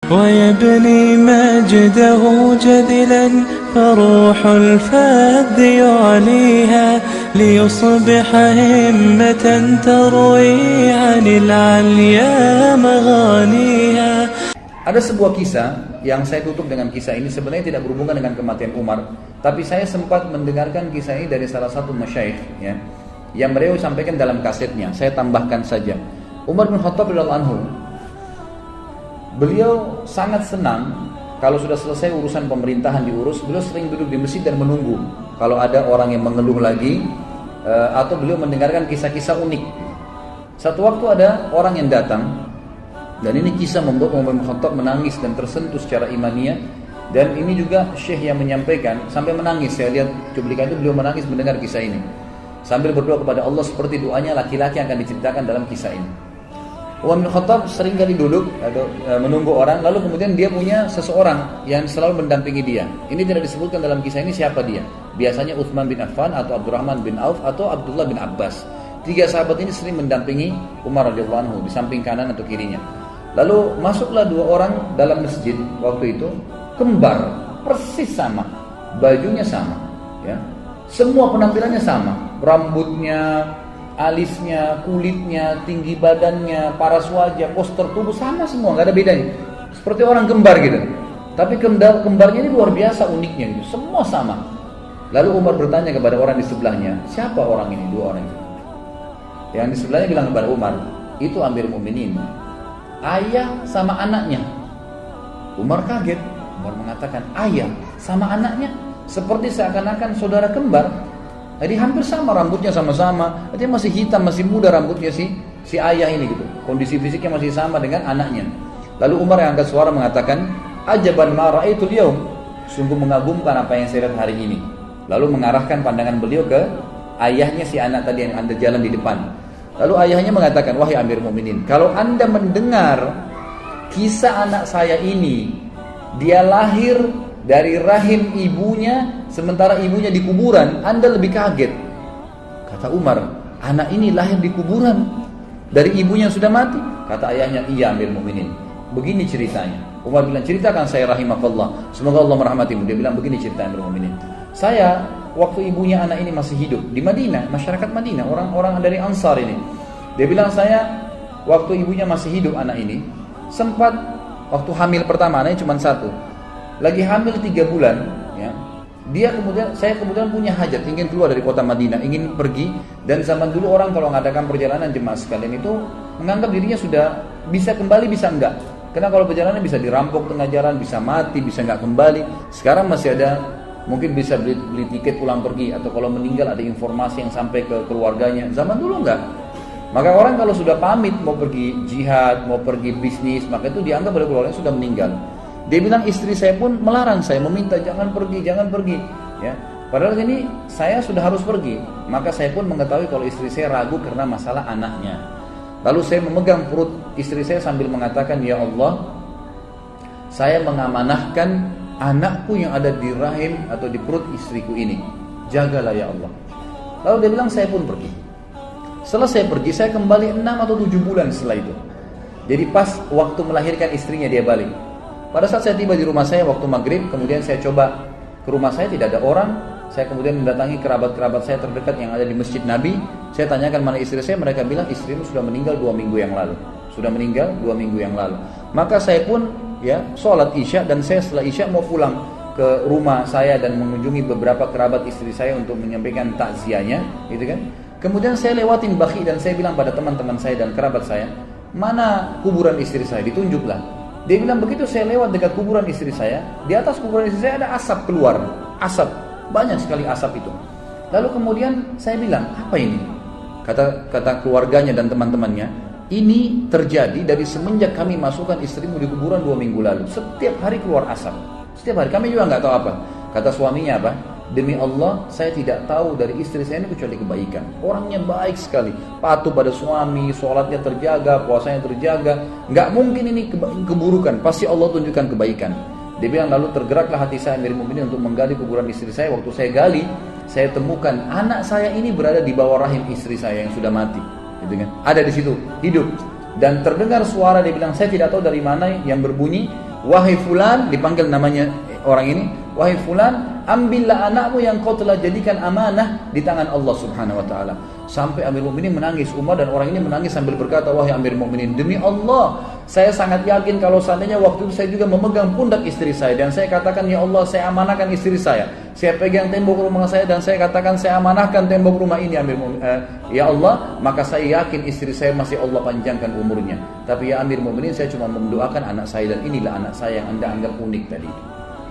ويبني مجده جدلا فروح الفذ يعليها ليصبح همة تروي عن العليا مغانيها. Ada sebuah kisah yang saya tutup dengan kisah ini, sebenarnya tidak berhubungan dengan kematian Umar, tapi saya sempat mendengarkan kisah ini dari salah satu masyayikh ya, yang beliau sampaikan dalam kasetnya. Saya tambahkan saja. Umar bin Khattab radhiyallahu anhu, beliau sangat senang kalau sudah selesai urusan pemerintahan diurus, beliau sering duduk di masjid dan menunggu kalau ada orang yang mengeluh lagi, atau beliau mendengarkan kisah-kisah unik. Satu waktu ada orang yang datang, dan ini kisah membuat Umar bin Khattab menangis dan tersentuh secara imaniah. Dan ini juga syekh yang menyampaikan sampai menangis. Saya lihat cuplikan itu, beliau menangis mendengar kisah ini sambil berdoa kepada Allah seperti doanya laki-laki yang akan diceritakan dalam kisah ini. Umar bin Khattab sering kali duduk atau menunggu orang, lalu kemudian dia punya seseorang yang selalu mendampingi dia. Ini tidak disebutkan dalam kisah ini siapa dia. Biasanya Utsman bin Affan atau Abdurrahman bin Auf atau Abdullah bin Abbas. Tiga sahabat ini sering mendampingi Umar radhiyallahu anhu di samping kanan atau kirinya. Lalu masuklah dua orang dalam masjid waktu itu, kembar, persis sama, bajunya sama, ya, semua penampilannya sama, rambutnya, alisnya, kulitnya, tinggi badannya, paras wajah, postur tubuh sama semua, nggak ada bedanya, seperti orang kembar gitu. Tapi kembarnya ini luar biasa uniknya gitu, semua sama. Lalu Umar bertanya kepada orang di sebelahnya, siapa orang ini, dua orang itu? Yang di sebelahnya bilang kepada Umar, itu Amirul Mukminin, ayah sama anaknya. Umar kaget. Umar mengatakan, ayah sama anaknya, seperti seakan-akan saudara kembar. Jadi hampir sama, rambutnya sama-sama, dia masih hitam, masih muda rambutnya si ayah ini gitu. Kondisi fisiknya masih sama dengan anaknya. Lalu Umar yang angkat suara mengatakan, ajaban ma ra'aitul yaum, sungguh mengagumkan apa yang saya lihat hari ini. Lalu mengarahkan pandangan beliau ke ayahnya si anak tadi yang ada jalan di depan. Lalu ayahnya mengatakan, wahai Amirul Mukminin, kalau anda mendengar kisah anak saya ini, dia lahir dari rahim ibunya, sementara ibunya di kuburan, anda lebih kaget. Kata Umar, anak ini lahir di kuburan dari ibunya yang sudah mati? Kata ayahnya, iya Amirul Mukminin, begini ceritanya. Umar bilang, ceritakan saya rahimakallah, semoga Allah merahmatimu. Dia bilang, begini cerita Amirul Mukminin, saya waktu ibunya anak ini masih hidup di Madinah, masyarakat Madinah, orang-orang dari Ansar ini. Dia bilang, saya waktu ibunya masih hidup anak ini, sempat waktu hamil pertama, anaknya cuma satu, lagi hamil 3 bulan, ya, saya kemudian punya hajat, ingin keluar dari kota Madinah, ingin pergi. Dan zaman dulu orang kalau mengadakan perjalanan jemaah sekalian itu menganggap dirinya sudah bisa kembali, bisa enggak. Karena kalau perjalanan bisa dirampok tengah jalan, bisa mati, bisa enggak kembali. Sekarang masih ada, mungkin bisa beli tiket pulang pergi, atau kalau meninggal ada informasi yang sampai ke keluarganya. Zaman dulu enggak. Maka orang kalau sudah pamit mau pergi jihad, mau pergi bisnis, maka itu dianggap oleh keluarganya sudah meninggal. Dia bilang, istri saya pun melarang saya, meminta jangan pergi, ya. Padahal ini saya sudah harus pergi. Maka saya pun mengetahui kalau istri saya ragu karena masalah anaknya. Lalu saya memegang perut istri saya sambil mengatakan, ya Allah, saya mengamanahkan anakku yang ada di rahim atau di perut istriku ini, jagalah ya Allah. Lalu dia bilang, saya pun pergi. Setelah saya pergi, saya kembali 6 atau 7 bulan setelah itu. Jadi pas waktu melahirkan istrinya dia balik. Pada saat saya tiba di rumah saya waktu maghrib, kemudian saya coba ke rumah saya, tidak ada orang. Saya kemudian mendatangi kerabat-kerabat saya terdekat yang ada di Masjid Nabi. Saya tanyakan mana istri saya, mereka bilang istrimu sudah meninggal 2 minggu yang lalu. Sudah meninggal 2 minggu yang lalu. Maka saya pun ya sholat isya, dan saya setelah isya mau pulang ke rumah saya dan mengunjungi beberapa kerabat istri saya untuk menyampaikan takziahnya, gitu kan. Kemudian saya lewatin Baqi dan saya bilang pada teman-teman saya dan kerabat saya, mana kuburan istri saya? Ditunjuklah. Dia bilang, begitu saya lewat dekat kuburan istri saya, di atas kuburan istri saya ada asap keluar, asap, banyak sekali asap itu. Lalu kemudian saya bilang, apa ini? Kata keluarganya dan teman-temannya, ini terjadi dari semenjak kami masukkan istrimu di kuburan 2 minggu lalu. Setiap hari keluar asap, setiap hari. Kami juga nggak tahu apa. Kata suaminya apa? Demi Allah, saya tidak tahu dari istri saya ini kecuali kebaikan. Orangnya baik sekali, patuh pada suami, sholatnya terjaga, puasanya terjaga. Nggak mungkin ini keburukan, pasti Allah tunjukkan kebaikan. Dia bilang, lalu tergeraklah hati saya Amirul Mukminin untuk menggali kuburan istri saya. Waktu saya gali, saya temukan anak saya ini berada di bawah rahim istri saya yang sudah mati, gitu kan? Ada di situ, hidup. Dan terdengar suara, dia bilang, saya tidak tahu dari mana yang berbunyi, wahai fulan, dipanggil namanya orang ini, wahai fulan, ambillah anakmu yang kau telah jadikan amanah di tangan Allah Subhanahu wa taala. Sampai Amir Mukminin menangis, Umar dan orang ini menangis sambil berkata, wahai Amir Mukminin, demi Allah, saya sangat yakin kalau seandainya waktu itu saya juga memegang pundak istri saya dan saya katakan, ya Allah, saya amanahkan istri saya. Saya pegang tembok rumah saya dan saya katakan, saya amanahkan tembok rumah ini, ya Allah, maka saya yakin istri saya masih Allah panjangkan umurnya. Tapi ya Amir Mukminin, saya cuma mendoakan anak saya dan inilah anak saya yang Anda anggap unik tadi.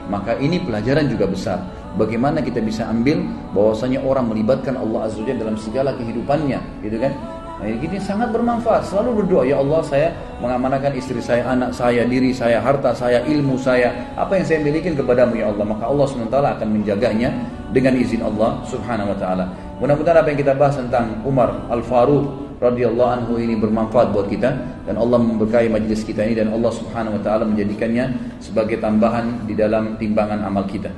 Maka ini pelajaran juga besar. Bagaimana kita bisa ambil bahwasanya orang melibatkan Allah Azza wa Jalla dalam segala kehidupannya, gitu kan? Nah, ini sangat bermanfaat. Selalu berdoa, ya Allah, saya mengamanahkan istri saya, anak saya, diri saya, harta saya, ilmu saya, apa yang saya miliki kepadamu ya Allah. Maka Allah SWT akan menjaganya dengan izin Allah Subhanahu wa taala. Mudah-mudahan apa yang kita bahas tentang Umar Al-Faruq radhiyallahu anhu ini bermanfaat buat kita dan Allah memberkahi majlis kita ini dan Allah Subhanahu wa taala menjadikannya sebagai tambahan di dalam timbangan amal kita.